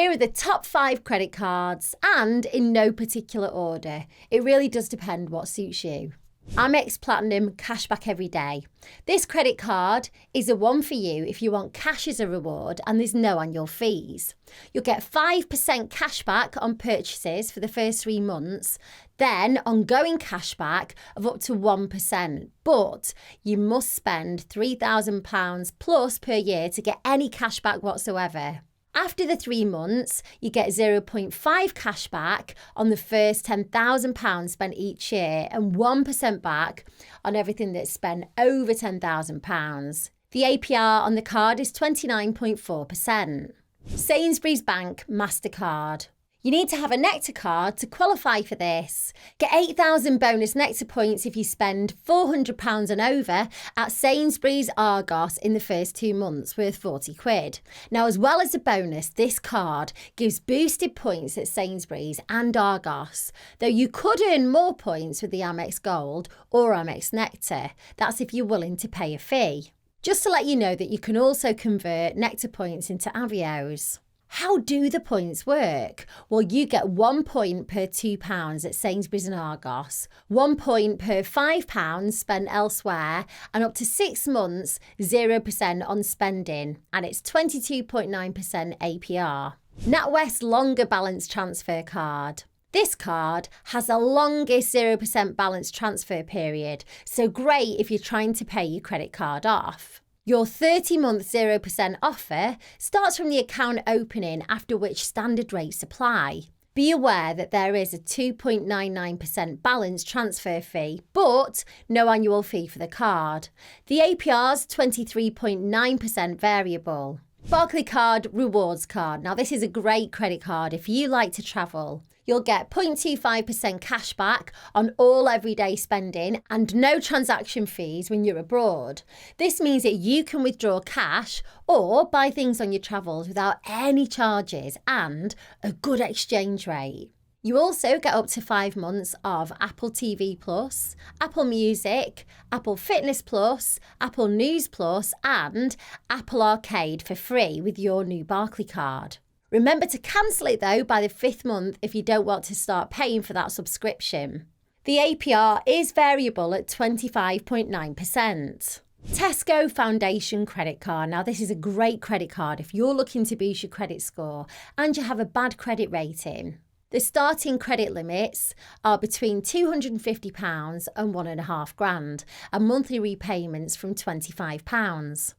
Here are the top 5 credit cards, and in no particular order. It really does depend what suits you. Amex Platinum Cashback Every Day. This credit card is a one for you if you want cash as a reward and there's no annual fees. You'll get 5% cashback on purchases for the first 3 months, then ongoing cashback of up to 1%. But you must spend £3,000 plus per year to get any cashback whatsoever. After the 3 months, you get 0.5 cashback on the first £10,000 spent each year and 1% back on everything that's spent over £10,000. The APR on the card is 29.4%. Sainsbury's Bank MasterCard. You need to have a Nectar card to qualify for this. Get 8,000 bonus Nectar points if you spend £400 and over at Sainsbury's Argos in the first 2 months, worth £40. Now, as well as a bonus, this card gives boosted points at Sainsbury's and Argos, though you could earn more points with the Amex Gold or Amex Nectar. That's if you're willing to pay a fee. Just to let you know that you can also convert Nectar points into Avios. How do the points work? Well, you get 1 point per £2 at Sainsbury's and Argos, 1 point per £5 spent elsewhere, and up to 6 months, 0% on spending, and it's 22.9% APR. NatWest Longer Balance Transfer Card. This card has the longest 0% balance transfer period, so great if you're trying to pay your credit card off. Your 30-month 0% offer starts from the account opening, after which standard rates apply. Be aware that there is a 2.99% balance transfer fee, but no annual fee for the card. The APR's 23.9% variable. Barclaycard Rewards Card. Now, this is a great credit card if you like to travel. You'll get 0.25% cash back on all everyday spending and no transaction fees when you're abroad. This means that you can withdraw cash or buy things on your travels without any charges and a good exchange rate. You also get up to 5 months of Apple TV Plus, Apple Music, Apple Fitness Plus, Apple News Plus, and Apple Arcade for free with your new Barclaycard. Remember to cancel it though by the 5th month if you don't want to start paying for that subscription. The APR is variable at 25.9%. Tesco Foundation Credit Card. Now, this is a great credit card if you're looking to boost your credit score and you have a bad credit rating. The starting credit limits are between £250 and £1,500 and monthly repayments from £25.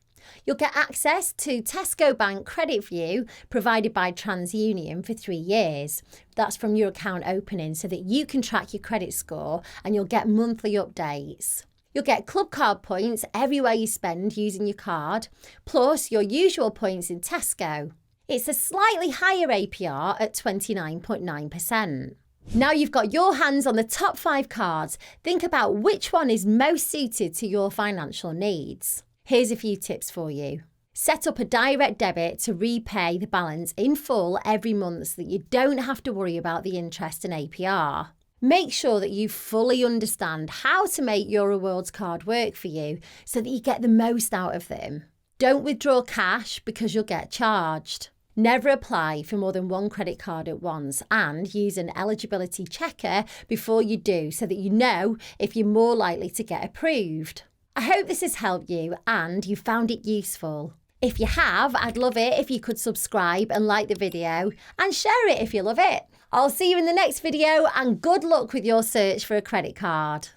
You'll get access to Tesco Bank Credit View provided by TransUnion for 3 years. That's from your account opening so that you can track your credit score and you'll get monthly updates. You'll get club card points everywhere you spend using your card, plus your usual points in Tesco. It's a slightly higher APR at 29.9%. Now you've got your hands on the top 5 cards, think about which one is most suited to your financial needs. Here's a few tips for you. Set up a direct debit to repay the balance in full every month so that you don't have to worry about the interest and APR. Make sure that you fully understand how to make your rewards card work for you so that you get the most out of them. Don't withdraw cash because you'll get charged. Never apply for more than 1 credit card at once and use an eligibility checker before you do so that you know if you're more likely to get approved. I hope this has helped you and you found it useful. If you have, I'd love it if you could subscribe and like the video and share it if you love it. I'll see you in the next video and good luck with your search for a credit card.